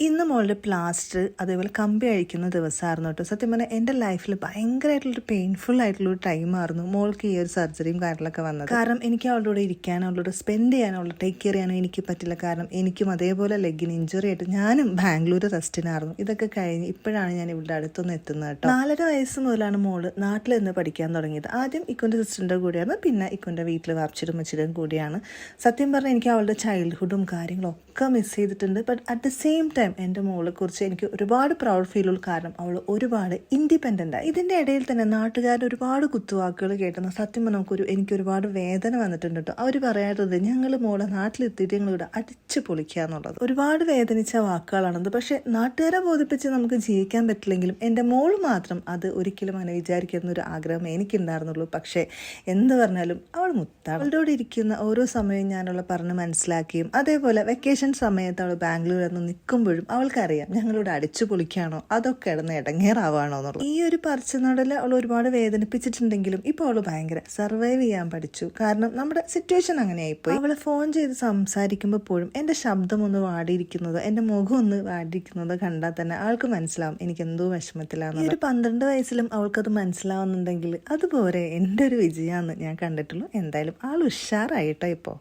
ഇന്ന് മോളുടെ പ്ലാസ്റ്റർ അതേപോലെ കമ്പി അഴിക്കുന്ന ദിവസമായിരുന്നു കേട്ടോ. സത്യം പറഞ്ഞാൽ എൻ്റെ ലൈഫിൽ ഭയങ്കരമായിട്ടുള്ളൊരു പെയിൻഫുൾ ആയിട്ടുള്ളൊരു ടൈമായിരുന്നു മോൾക്ക് ഈ ഒരു സർജറിയും കാര്യങ്ങളൊക്കെ വന്നത്. കാരണം എനിക്ക് അവളുടെ കൂടെ ഇരിക്കാനോ അവളോട് സ്പെൻഡ് ചെയ്യാനോ അവളെ ടേക്ക് കെയർ ചെയ്യാനോ എനിക്ക് പറ്റില്ല. കാരണം എനിക്കും അതേപോലെ ലെഗിന് ഇഞ്ചുറി ആയിട്ട് ഞാനും ബാംഗ്ലൂർ റെസ്റ്റിനായിരുന്നു. ഇതൊക്കെ കഴിഞ്ഞ് ഇപ്പോഴാണ് ഞാൻ ഇവിടെ അടുത്തൊന്ന് എത്തുന്നത് കേട്ടോ. 4.5 വയസ്സ് മുതലാണ് മോള് നാട്ടിൽ നിന്ന് പഠിക്കാൻ തുടങ്ങിയത്. ആദ്യം ഇക്കൊൻ്റെ സിസ്റ്ററിൻ്റെ കൂടെയാണ്, പിന്നെ ഇക്കൊൻ്റെ വീട്ടിൽ വാപ്പിച്ചിടും മച്ചിടും കൂടിയാണ്. സത്യം പറഞ്ഞാൽ എനിക്ക് അവളുടെ ചൈൽഡ്ഹുഡും കാര്യങ്ങളും ഒക്കെ മിസ് ചെയ്തിട്ടുണ്ട്. But at the same time എൻ്റെ മോളെ കുറിച്ച് എനിക്ക് ഒരുപാട് പ്രൗഡ് ഫീലുള്ളൂ. കാരണം അവൾ ഒരുപാട് ഇൻഡിപെൻഡൻ്റ് ആയി. ഇതിൻ്റെ ഇടയിൽ തന്നെ നാട്ടുകാരുടെ ഒരുപാട് കുത്തുവാക്കുകൾ കേട്ടെന്ന് സത്യം പറഞ്ഞാൽ എനിക്ക് ഒരുപാട് വേദന വന്നിട്ടുണ്ട് കേട്ടോ. അവർ പറയാറുണ്ട് ഞങ്ങൾ മോളെ നാട്ടിലെത്തിയിട്ട് ഞങ്ങളിവിടെ അടിച്ചു പൊളിക്കുക എന്നുള്ളത്. ഒരുപാട് വേദനിച്ച വാക്കുകളാണത്. പക്ഷെ നാട്ടുകാരെ ബോധിപ്പിച്ച് നമുക്ക് ജീവിക്കാൻ പറ്റില്ലെങ്കിലും എൻ്റെ മോൾ മാത്രം അത് ഒരിക്കലും അങ്ങനെ വിചാരിക്കുന്ന ഒരു ആഗ്രഹം എനിക്കുണ്ടായിരുന്നുള്ളൂ. പക്ഷേ എന്ത് പറഞ്ഞാലും അവൾ മുത്താണ്. അവളുടെ കൂടെ ഇരിക്കുന്ന ഓരോ സമയവും ഞാനുള്ള പറഞ്ഞ് മനസ്സിലാക്കിയും അതേപോലെ വെക്കേഷൻ സമയത്ത് അവൾ ബാംഗ്ലൂരിൽ നിന്ന് നിൽക്കുമ്പോഴും അവൾക്കറിയാം ഞങ്ങളിവിടെ അടിച്ചു പൊളിക്കാണോ അതൊക്കെ ഇടന്ന് ഇടങ്ങേറാവാണോ എന്നുള്ളത്. ഈ ഒരു പറിച്ചുനടൽ അവൾ ഒരുപാട് വേദനിപ്പിച്ചിട്ടുണ്ടെങ്കിലും ഇപ്പോൾ അവൾ ഭയങ്കര സർവൈവ് ചെയ്യാൻ പഠിച്ചു. കാരണം നമ്മുടെ സിറ്റുവേഷൻ അങ്ങനെ ആയിപ്പോയി. അവളെ ഫോൺ ചെയ്ത് സംസാരിക്കുമ്പോൾ പോലും എൻ്റെ ശബ്ദം ഒന്ന് വാടിയിരിക്കുന്നതോ എൻ്റെ മുഖം ഒന്ന് വാടിയിരിക്കുന്നതോ കണ്ടാൽ തന്നെ ആൾക്ക് മനസ്സിലാവും എനിക്ക് എന്തോ വിഷമത്തിലാണ്. ഈ ഒരു 12 വയസ്സിലും അവൾക്കത് മനസ്സിലാവുന്നുണ്ടെങ്കിൽ അതുപോലെ എൻ്റെ ഒരു വിജയമാണെന്ന് ഞാൻ കണ്ടിട്ടുള്ളൂ. എന്തായാലും ആൾ ഉഷാറായിട്ടോ ഇപ്പോൾ.